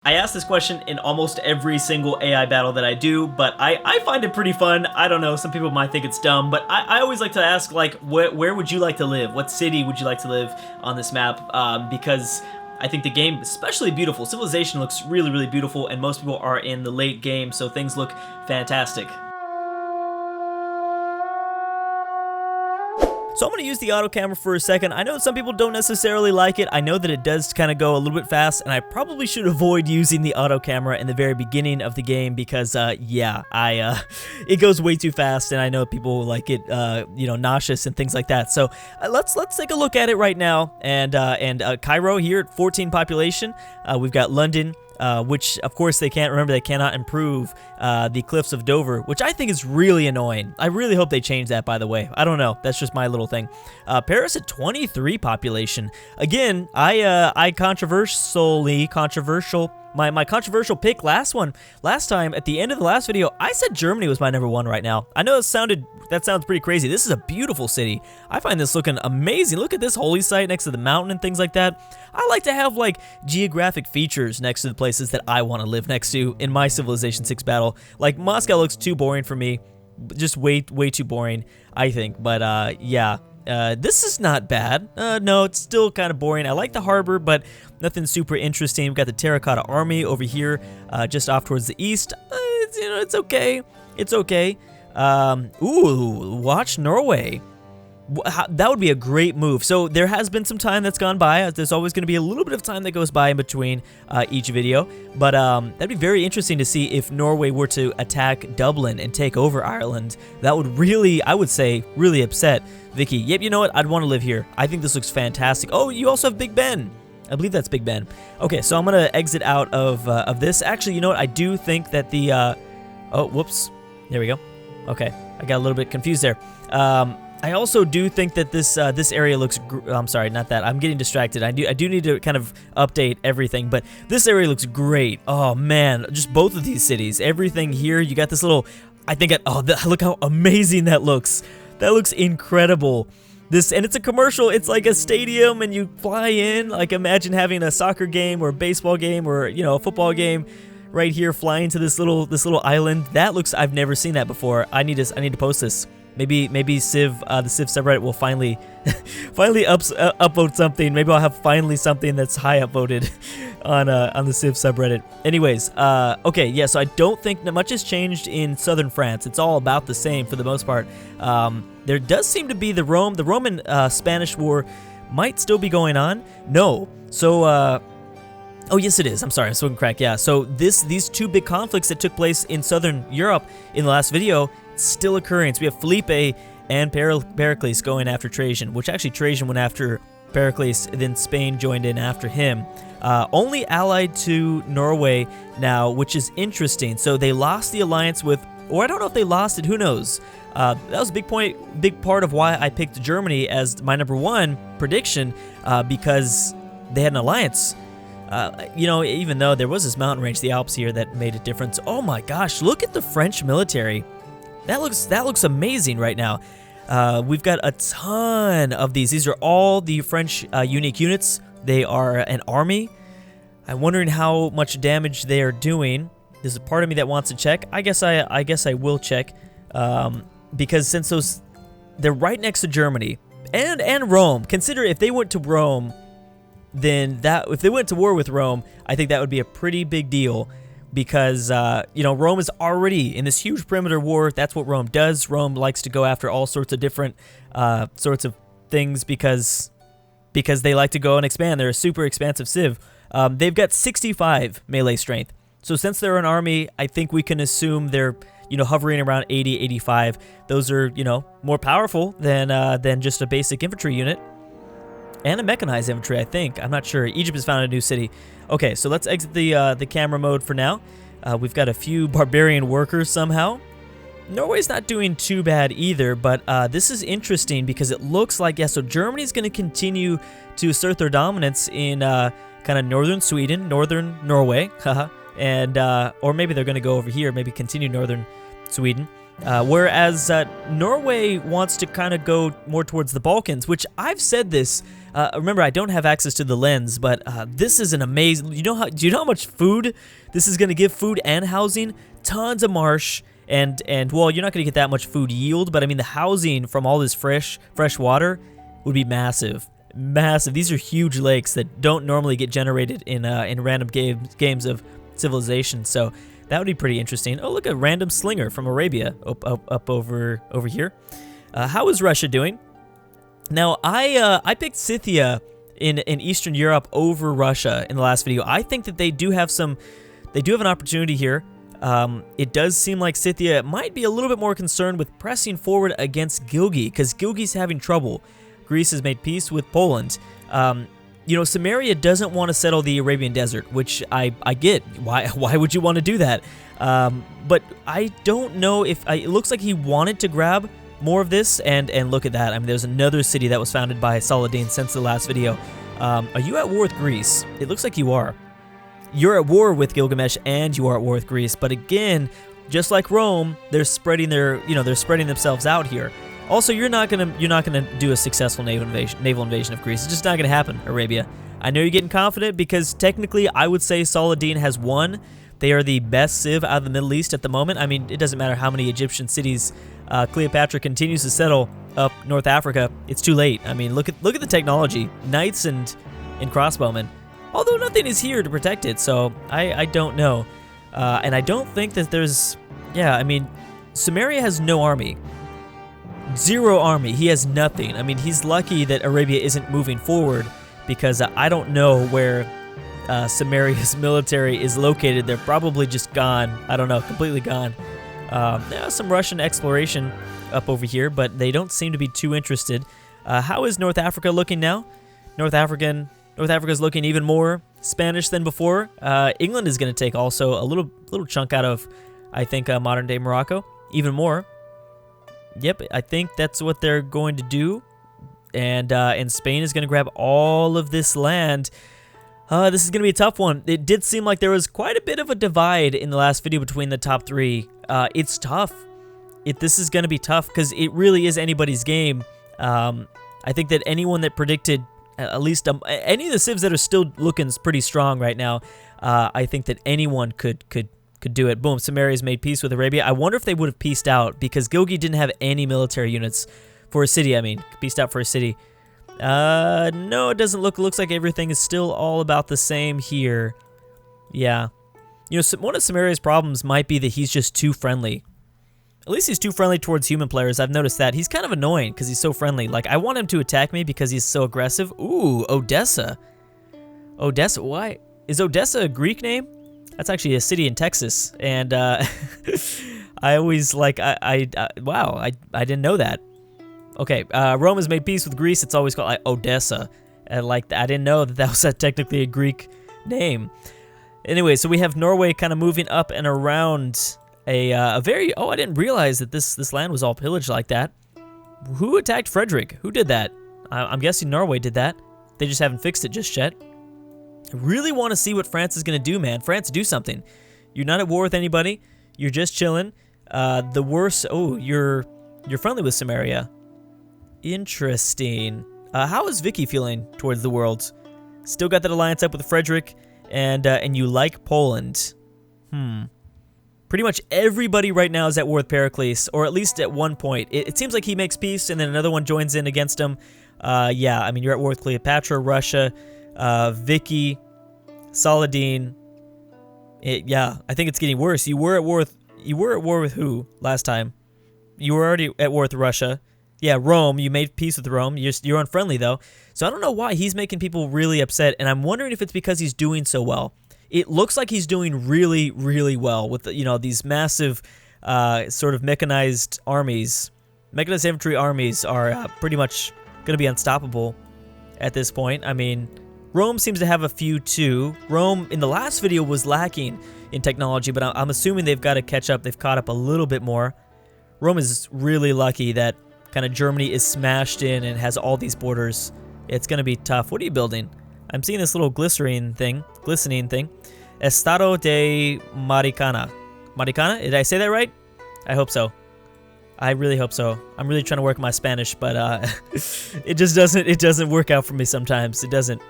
I ask this question in almost every single AI battle that I do, but I find it pretty fun. I don't know, some people might think it's dumb, but I always like to ask, like, where would you like to live? What city would you like to live on this map? Because I think the game, especially beautiful. Civilization looks really, really beautiful, and most people are in the late game, so things look fantastic. So I'm going to use the auto camera for a second. I know some people don't necessarily like it. I know that it does kind of go a little bit fast, and I probably should avoid using the auto camera in the very beginning of the game because, yeah, it goes way too fast, and I know people like it, you know, nauseous and things like that. So let's take a look at it right now. And Cairo here at 14 population. We've got London. Which, of course, they cannot improve the Cliffs of Dover, which I think is really annoying. I really hope they change that, by the way. I don't know. That's just my little thing. Paris at 23 population. Again, my controversial pick last time at the end of the last video, I said Germany was my #1 right now. I know that sounds pretty crazy. This is a beautiful city. I find this looking amazing. Look at this holy site next to the mountain and things like that. I like to have like geographic features next to the places that I want to live next to in my Civilization 6 battle. Like Moscow looks too boring for me. Just way too boring, I think. But yeah. This is not bad. No, it's still kind of boring. I like the harbor, but nothing super interesting. We've got the Terracotta Army over here, just off towards the east. It's okay. It's okay. Ooh, watch Norway. That would be a great move. So there has been some time that's gone by. There's always going to be a little bit of time that goes by in between each video. But that'd be very interesting to see if Norway were to attack Dublin and take over Ireland. That would really, I would say, really upset Vicky. Yep, you know what? I'd want to live here. I think this looks fantastic. Oh, you also have Big Ben. I believe that's Big Ben. Okay, so I'm going to exit out of this. Actually, you know what? I do think that the... oh, whoops. There we go. Okay, I got a little bit confused there. I also do think that this area looks. I'm sorry, not that. I'm getting distracted. I do need to kind of update everything, but this area looks great. Oh man, just both of these cities. Everything here. You got this little. I think. Look how amazing that looks. That looks incredible. And it's a commercial. It's like a stadium, and you fly in. Like imagine having a soccer game or a baseball game or a football game. Right here, flying to this little island. That looks. I've never seen that before. I need to post this. Maybe Civ, the Civ subreddit will finally upvote something. Maybe I'll have finally something that's high upvoted on the Civ subreddit. Anyways, okay, yeah. So I don't think much has changed in southern France. It's all about the same for the most part. There does seem to be the Roman Spanish War might still be going on. No, so. Oh, yes, it is. I'm sorry, I'm smoking crack. Yeah, so these two big conflicts that took place in southern Europe in the last video still occurring. So we have Felipe and Pericles going after Trajan, which actually Trajan went after Pericles, then Spain joined in after him. Only allied to Norway now, which is interesting. So they lost the alliance with, or I don't know if they lost it, who knows? That was a big part of why I picked Germany as my #1 prediction, because they had an alliance. Even though there was this mountain range, the Alps here, that made a difference. Oh my gosh, look at the French military. That looks amazing right now. We've got a ton of these. These are all the French unique units. They are an army. I'm wondering how much damage they are doing. There's a part of me that wants to check. I guess I will check, because since they're right next to Germany and Rome. Consider if they went to Rome. Then if they went to war with Rome, I think that would be a pretty big deal, because Rome is already in this huge perimeter war. That's what Rome does. Rome likes to go after all sorts of different sorts of things because they like to go and expand. They're a super expansive civ. They've got 65 melee strength. So since they're an army, I think we can assume they're hovering around 80, 85. Those are more powerful than just a basic infantry unit. And a mechanized infantry, I think. I'm not sure. Egypt has found a new city. Okay, so let's exit the camera mode for now. We've got a few barbarian workers somehow. Norway's not doing too bad either, but this is interesting because it looks like, so Germany's going to continue to assert their dominance in kind of northern Sweden, northern Norway, and or maybe they're going to go over here, maybe continue northern Sweden. Whereas Norway wants to kind of go more towards the Balkans, which I've said this. Remember, I don't have access to the lens, but this is an amazing. Do you know how much food this is going to give? Food and housing, tons of marsh, and well, you're not going to get that much food yield, but I mean the housing from all this fresh water would be massive. Massive. These are huge lakes that don't normally get generated in random games of Civilization. So that would be pretty interesting. Oh, look, a random slinger from Arabia up over here. How is Russia doing? Now, I picked Scythia in Eastern Europe over Russia in the last video. I think that they do have an opportunity here. It does seem like Scythia might be a little bit more concerned with pressing forward against Gilgi, because Gilgi's having trouble. Greece has made peace with Poland. You know, Sumeria doesn't want to settle the Arabian Desert, which I get. Why would you want to do that? But I don't know if... it looks like he wanted to grab more of this, and look at that. I mean, there's another city that was founded by Saladin since the last video. Are you at war with Greece? It looks like you are. You're at war with Gilgamesh, and you are at war with Greece. But again, just like Rome, they're spreading themselves out here. Also, you're not gonna do a successful naval invasion of Greece. It's just not gonna happen, Arabia. I know you're getting confident because technically, I would say Saladin has won. They are the best civ out of the Middle East at the moment. I mean, it doesn't matter how many Egyptian cities Cleopatra continues to settle up North Africa. It's too late. I mean, look at the technology, knights and crossbowmen. Although nothing is here to protect it, so I don't know. And I don't think that there's... Yeah, I mean, Sumeria has no army. Zero army. He has nothing. I mean, he's lucky that Arabia isn't moving forward, because I don't know where Sumeria's military is located. They're probably just gone. I don't know, completely gone. Some Russian exploration up over here, but they don't seem to be too interested. How is North Africa looking now? North Africa's looking even more Spanish than before. England is going to take also a little chunk out of, I think, modern-day Morocco. Even more. Yep, I think that's what they're going to do. And Spain is going to grab all of this land. This is going to be a tough one. It did seem like there was quite a bit of a divide in the last video between the top three. It's tough. This is going to be tough because it really is anybody's game. I think that anyone that predicted at least any of the civs that are still looking pretty strong right now, I think that anyone could do it. Boom, Sumeria's made peace with Arabia. I wonder if they would have pieced out, because Gilgi didn't have any military units for a city, I mean. Pieced out for a city. No, it doesn't look... Looks like everything is still all about the same here. Yeah. You know, one of Sumeria's problems might be that he's just too friendly. At least he's too friendly towards human players. I've noticed that. He's kind of annoying because he's so friendly. Like, I want him to attack me because he's so aggressive. Ooh, Odessa. Odessa, why? Is Odessa a Greek name? That's actually a city in Texas, and I always like wow, I didn't know that. Okay, Rome has made peace with Greece. It's always called like Odessa, and like I didn't know that was technically a Greek name. Anyway, so we have Norway kind of moving up and around a very... Oh, I didn't realize that this land was all pillaged like that. Who attacked Frederick? Who did that? I'm guessing Norway did that. They just haven't fixed it just yet. I really want to see what France is going to do, man. France, do something. You're not at war with anybody. You're just chilling. The worst... Oh, you're friendly with Sumeria. Interesting. How is Vicky feeling towards the world? Still got that alliance up with Frederick, and you like Poland. Pretty much everybody right now is at war with Pericles, or at least at one point. It seems like he makes peace, and then another one joins in against him. Yeah, I mean, you're at war with Cleopatra, Russia, Vicky, Saladin. Yeah, I think it's getting worse. You were at war with who last time? You were already at war with Russia. Yeah, Rome. You made peace with Rome. You're unfriendly though. So I don't know why he's making people really upset, and I'm wondering if it's because he's doing so well. It looks like he's doing really, really well with these massive sort of mechanized armies. Mechanized infantry armies are pretty much going to be unstoppable at this point. I mean, Rome seems to have a few too. Rome in the last video was lacking in technology, but I'm assuming they've got to catch up. They've caught up a little bit more. Rome is really lucky that kind of Germany is smashed in and has all these borders. It's going to be tough. What are you building? I'm seeing this little glistening thing. Estado de Maricana. Maricana? Did I say that right? I hope so. I really hope so. I'm really trying to work my Spanish, but it just doesn't work out for me sometimes. It doesn't.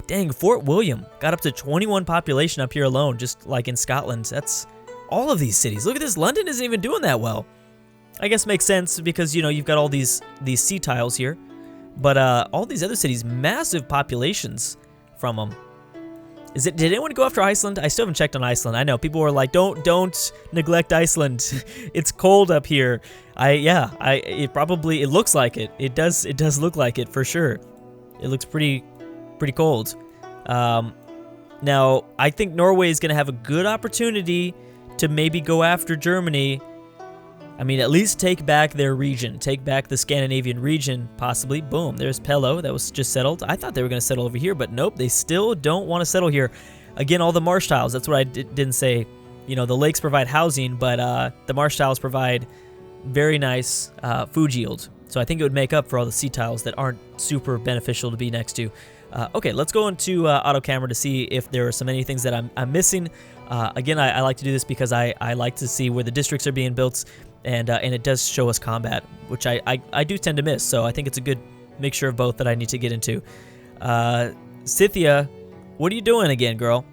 Dang, Fort William got up to 21 population up here alone, just like in Scotland. That's all of these cities. Look at this. London isn't even doing that well. I guess makes sense because, you know, you've got all these sea tiles here. But all these other cities, massive populations from them. Did anyone go after Iceland? I still haven't checked on Iceland. I know people were like, don't neglect Iceland. It's cold up here. It looks like it. It does look like it for sure. It looks pretty cold. Now I think Norway is going to have a good opportunity to maybe go after Germany. I mean, at least take back their region. Take back the Scandinavian region, possibly. Boom, there's Pello. That was just settled. I thought they were going to settle over here, but nope, they still don't want to settle here. Again, all the marsh tiles. That's what I didn't say. You know, the lakes provide housing, but the marsh tiles provide very nice food yield. So I think it would make up for all the sea tiles that aren't super beneficial to be next to. Okay, let's go into auto camera to see if there are many things that I'm missing. Again, I like to do this because I like to see where the districts are being built. And it does show us combat, which I do tend to miss. So I think it's a good mixture of both that I need to get into. Scythia, what are you doing again, girl?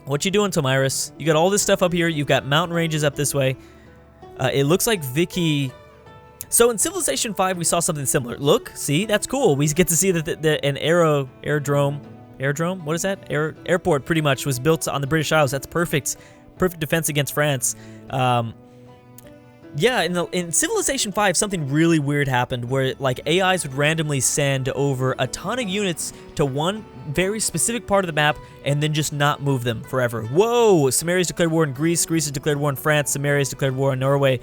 What you doing, Tomiris? You got all this stuff up here. You've got mountain ranges up this way. It looks like Vicky... So in Civilization 5, we saw something similar. Look, see, that's cool. We get to see that an airdrome? What is that? Airport pretty much was built on the British Isles. That's perfect. Perfect defense against France. Yeah, in Civilization 5, something really weird happened where like AIs would randomly send over a ton of units to one very specific part of the map and then just not move them forever. Whoa! Sumeria's declared war on Greece. Greece has declared war on France. Sumeria's declared war on Norway.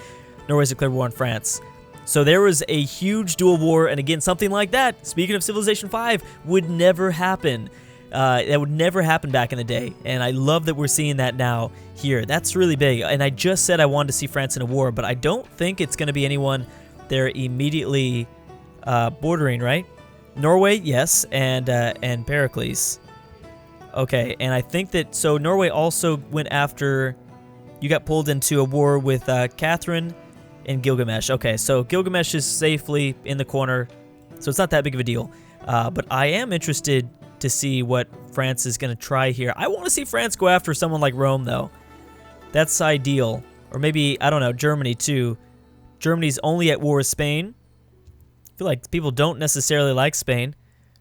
Norway's declared war on France. So there was a huge dual war, and again, something like that, speaking of Civilization 5, would never happen. That would never happen back in the day, and I love that we're seeing that now here. That's really big, and I just said I wanted to see France in a war, but I don't think it's going to be anyone they're immediately bordering, right? Norway, yes, and Pericles. Okay, and I think that, so Norway also went after, you got pulled into a war with Catherine and Gilgamesh. Okay, so Gilgamesh is safely in the corner, so it's not that big of a deal, but I am interested to see what France is going to try here. I want to see France go after someone like Rome, though. That's ideal. Or maybe, I don't know, Germany, too. Germany's only at war with Spain. I feel like people don't necessarily like Spain.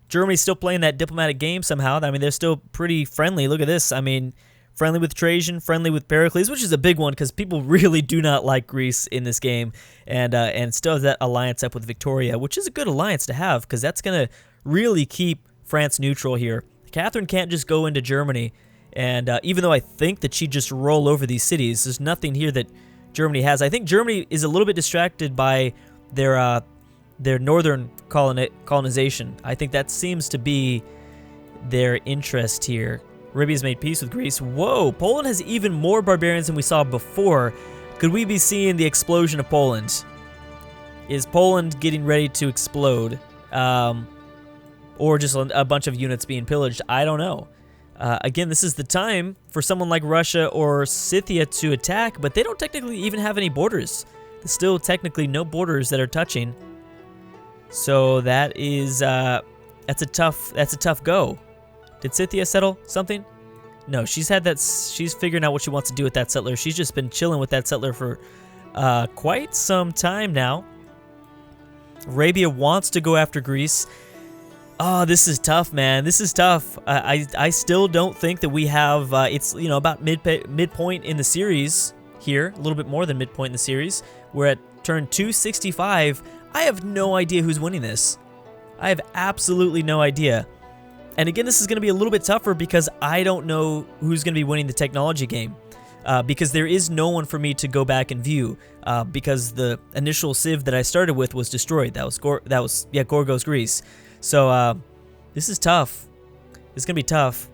Germany's still playing that diplomatic game somehow. I mean, they're still pretty friendly. Look at this. I mean, friendly with Trajan, friendly with Pericles, which is a big one because people really do not like Greece in this game. And still has that alliance up with Victoria, which is a good alliance to have because that's going to really keep France neutral here. Catherine can't just go into Germany, and even though I think that she'd just roll over these cities, there's nothing here that Germany has. I think Germany is a little bit distracted by their northern colonization. I think that seems to be their interest here. Arabia's made peace with Greece. Whoa, Poland has even more barbarians than we saw before. Could we be seeing the explosion of Poland? Is Poland getting ready to explode? Or just a bunch of units being pillaged. I don't know. Again, this is the time for someone like Russia or Scythia to attack, but they don't technically even have any borders. There's still technically no borders that are touching. So that is that's a tough go. Did Scythia settle something? No, she's figuring out what she wants to do with that settler. She's just been chilling with that settler for quite some time now. Arabia wants to go after Greece. Oh, this is tough, man. This is tough. I still don't think that we have, it's, you know, about midpoint in the series here, a little bit more than midpoint in the series. We're at turn 265. I have no idea who's winning this. I have absolutely no idea. And again, this is going to be a little bit tougher because I don't know who's going to be winning the technology game. Because there is no one for me to go back and view, because the initial civ that I started with was destroyed. That was Gorgos, Greece. So this is tough. It's gonna be tough.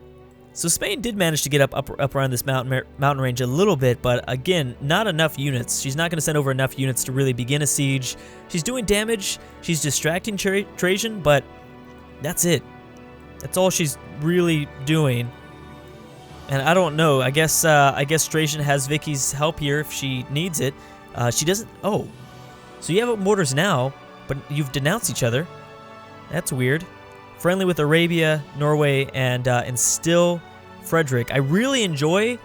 So Spain did manage to get up around this mountain range a little bit, but again, not enough units. She's not gonna send over enough units to really begin a siege. She's doing damage. She's distracting Trajan, but that's it. That's all she's really doing. And I don't know. I guess Trajan has Vicky's help here if she needs it. She doesn't. Oh, So you have mortars now, but you've denounced each other. That's weird. Friendly with Arabia, Norway, and still Frederick. I really enjoy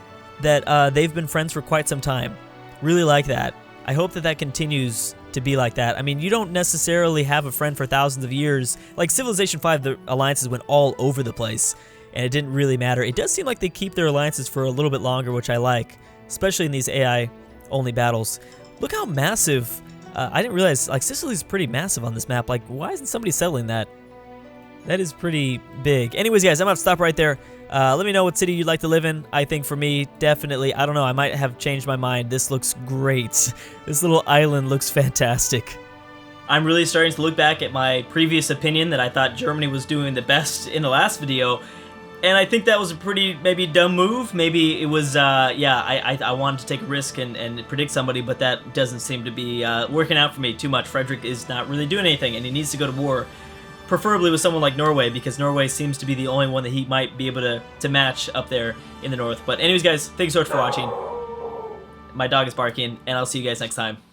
that they've been friends for quite some time. Really like that. I hope that that continues to be like that. I mean, you don't necessarily have a friend for thousands of years. Like Civilization 5, the alliances went all over the place, and it didn't really matter. It does seem like they keep their alliances for a little bit longer, which I like, especially in these AI-only battles. Look how massive. I didn't realize, like, Sicily's pretty massive on this map. Like, why isn't somebody settling that? That is pretty big. Anyways, guys, I'm going to stop right there. Let me know what city you'd like to live in. I think for me, definitely, I don't know, I might have changed my mind. This looks great. This little island looks fantastic. I'm really starting to look back at my previous opinion that I thought Germany was doing the best in the last video. And I think that was a pretty, maybe, dumb move. Maybe it was, yeah, I wanted to take a risk and predict somebody, but that doesn't seem to be working out for me too much. Frederick is not really doing anything, and he needs to go to war. Preferably with someone like Norway, because Norway seems to be the only one that he might be able to match up there in the north. But anyways, guys, thanks so much for watching. My dog is barking, and I'll see you guys next time.